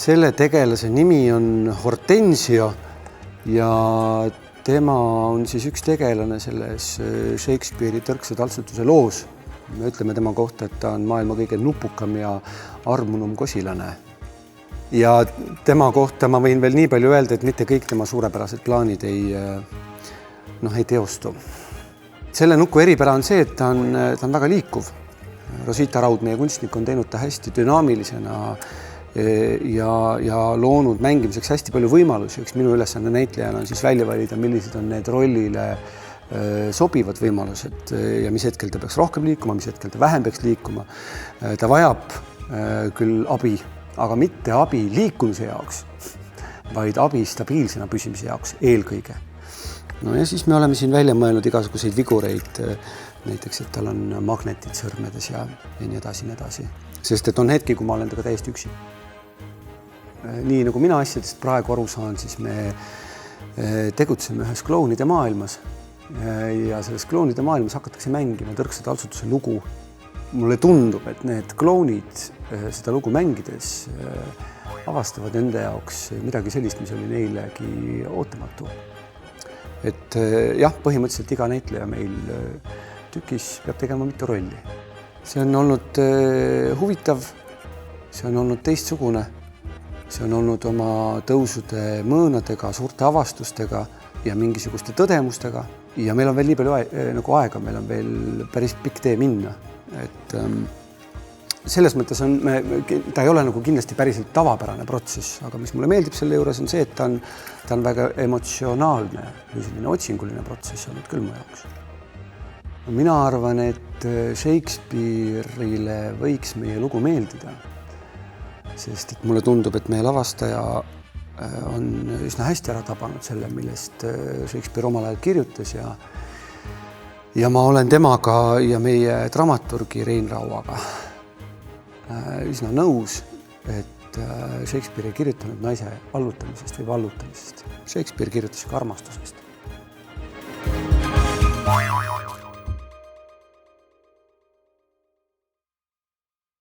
Selle tegelase nimi on Hortensio ja tema on siis üks tegelane selles Shakespeare'i Tõrksa taltsutuse loos. Me ütleme tema kohta, et ta on maailma kõige nupukam ja armunum kosilane. Ja tema kohta ma võin veel nii palju öelda, et mitte kõik tema suurepärased plaanid ei teostu. Selle nuku eripära on see, et ta on väga liikuv. Rosita Raud, meie kunstnik, on teinud ta hästi dünaamilisena ja loonud mängimiseks hästi palju võimalusi. Üks minu ülesanne näitlejana on siis välja valida, millised on need rollile sobivad võimalused ja mis hetkel ta peaks rohkem liikuma, mis hetkel ta vähem peaks liikuma. Ta vajab küll abi, aga mitte abi liikumise jaoks, vaid abi stabiilsena püsimise jaoks eelkõige. No ja siis me oleme siin välja mõelnud igasuguseid vigureid, näiteks, et tal on magnetid sõrmedes ja nii edasi. Sest et on hetki, kui ma olen temaga täiesti üksi. Nii nagu mina asjadest praegu aru saan, siis me tegutseme ühes klounide maailmas ja selles klounide maailmas hakatakse mängima Tõrksa taltsutuse lugu. Mulle tundub, et need klounid seda lugu mängides avastavad enda jaoks midagi sellist, mis oli neilegi ootamatu. Et jah, põhimõtteliselt iga näitleja meil tükis peab tegema mitu rolli. See on olnud huvitav, see on olnud teistsugune, see on olnud oma tõusude mõõnadega, suurte avastustega ja mingisuguste tõdemustega. Ja meil on veel nii palju aega, meil on veel päris pikk tee minna. Et selles mõttes ta ei ole nagu kindlasti päriselt tavapärane protsess, aga mis mulle meeldib selle juures on see, et ta on väga emotsionaalne või selline otsinguline protsess olnud küll mu jaoks. Mina arvan, et Shakespeare'ile võiks meie lugu meeldida, sest et mulle tundub, et meie lavastaja on üsna hästi ära tabanud selle, millest Shakespeare omal ajal kirjutas ja ma olen temaga ja meie dramaturgi Rein Rauaga üsna nõus, et Shakespeare ei kirjutanud naise vallutamisest või vallutamisest. Shakespeare kirjutas armastusest.